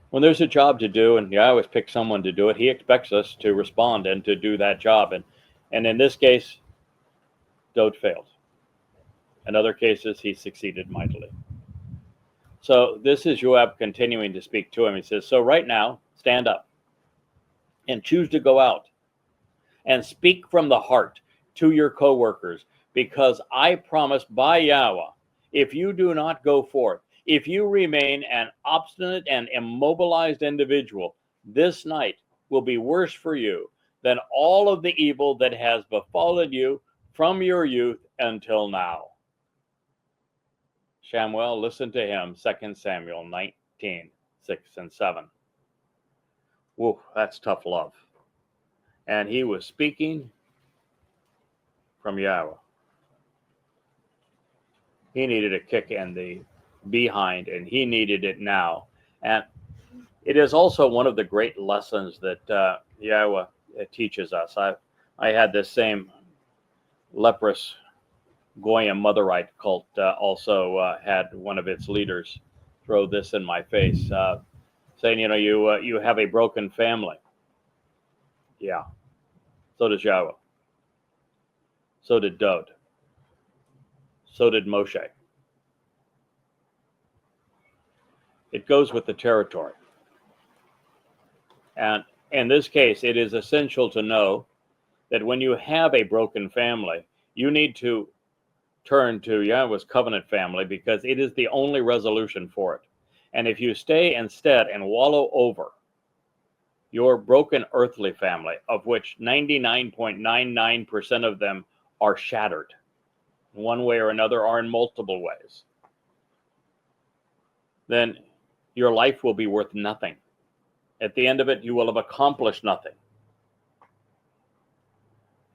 When there's a job to do, and I always pick someone to do it, he expects us to respond and to do that job. And in this case, Dode failed. In other cases, he succeeded mightily. So this is Joab continuing to speak to him. He says, so right now, stand up and choose to go out and speak from the heart to your co-workers, because I promised by Yahweh, if you do not go forth, if you remain an obstinate and immobilized individual, this night will be worse for you than all of the evil that has befallen you from your youth until now. Shamuel, listen to him, 2 Samuel 19, 6 and 7. Whoa, that's tough love. And he was speaking from Yahweh. He needed a kick in the behind, and he needed it now. And it is also one of the great lessons that Yahweh teaches us. I had this same leprous Goyim Motherite cult also had one of its leaders throw this in my face, saying, you have a broken family. Yeah. So does Yahweh. So did Dode. So did Moshe. It goes with the territory. And in this case, it is essential to know that when you have a broken family, you need to turn to Yahweh's covenant family, because it is the only resolution for it. And if you stay instead and wallow over your broken earthly family, of which 99.99% of them are shattered in one way or another, or in multiple ways, then your life will be worth nothing. At the end of it, you will have accomplished nothing.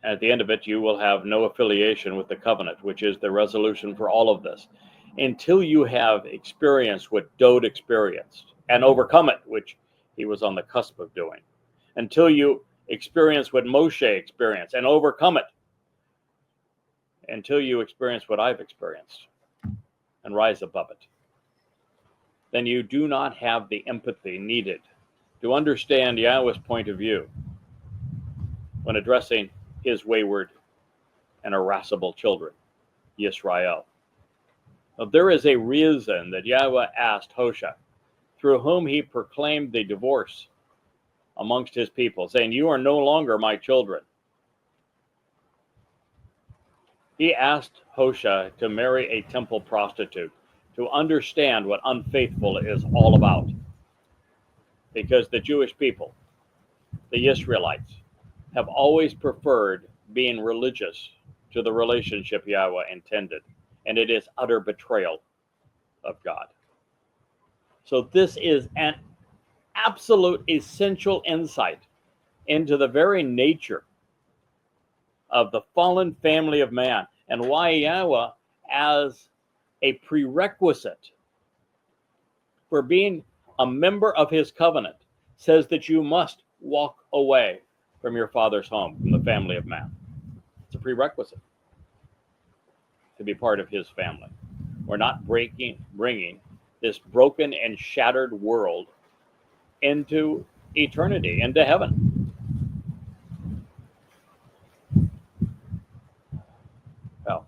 At the end of it, you will have no affiliation with the covenant, which is the resolution for all of this, until you have experienced what Dode experienced and overcome it, which he was on the cusp of doing, until you experience what Moshe experienced and overcome it, until you experience what I've experienced and rise above it. Then you do not have the empathy needed to understand Yahweh's point of view when addressing his wayward and irascible children, Yisrael. Now, there is a reason that Yahweh asked Hosea, through whom he proclaimed the divorce amongst his people, saying, you are no longer my children. He asked Hosea to marry a temple prostitute to understand what unfaithful is all about. Because the Jewish people, the Israelites, have always preferred being religious to the relationship Yahweh intended. And it is utter betrayal of God. So this is an absolute essential insight into the very nature of the fallen family of man, and why Yahweh, as a prerequisite for being a member of his covenant, says that you must walk away from your father's home, from the family of man. It's a prerequisite to be part of his family. We're not bringing this broken and shattered world into eternity, into heaven. Well,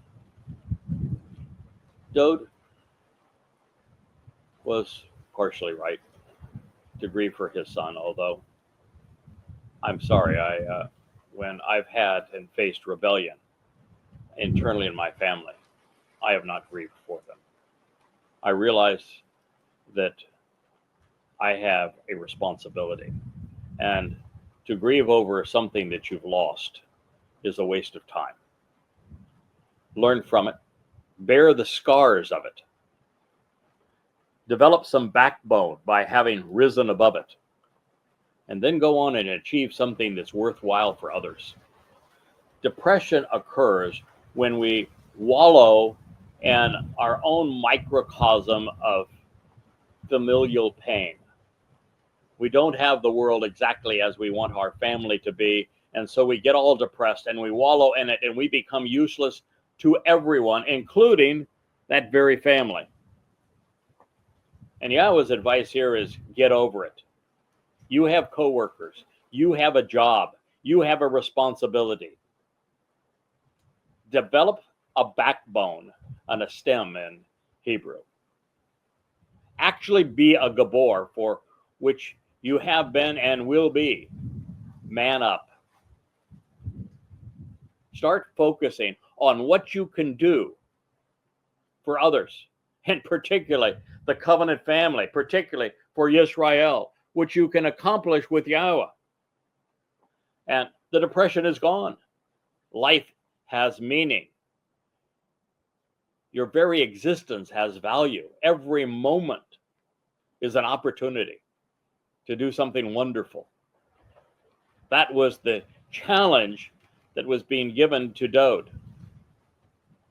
Dode was partially right to grieve for his son, although I'm sorry, when I've had and faced rebellion internally in my family, I have not grieved for them. I realize that I have a responsibility, and to grieve over something that you've lost is a waste of time. Learn from it, bear the scars of it, develop some backbone by having risen above it, and then go on and achieve something that's worthwhile for others. Depression occurs when we wallow in our own microcosm of familial pain. We don't have the world exactly as we want our family to be, and so we get all depressed and we wallow in it, and we become useless to everyone, including that very family. And Yahweh's advice here is get over it. You have coworkers. You have a job. You have a responsibility. Develop a backbone and a stem in Hebrew. Actually be a gabor, for which you have been and will be. Man up. Start focusing on what you can do for others, and particularly the covenant family, particularly for Yisrael, which you can accomplish with Yahweh. And the depression is gone. Life has meaning. Your very existence has value. Every moment is an opportunity to do something wonderful. That was the challenge that was being given to Dowd.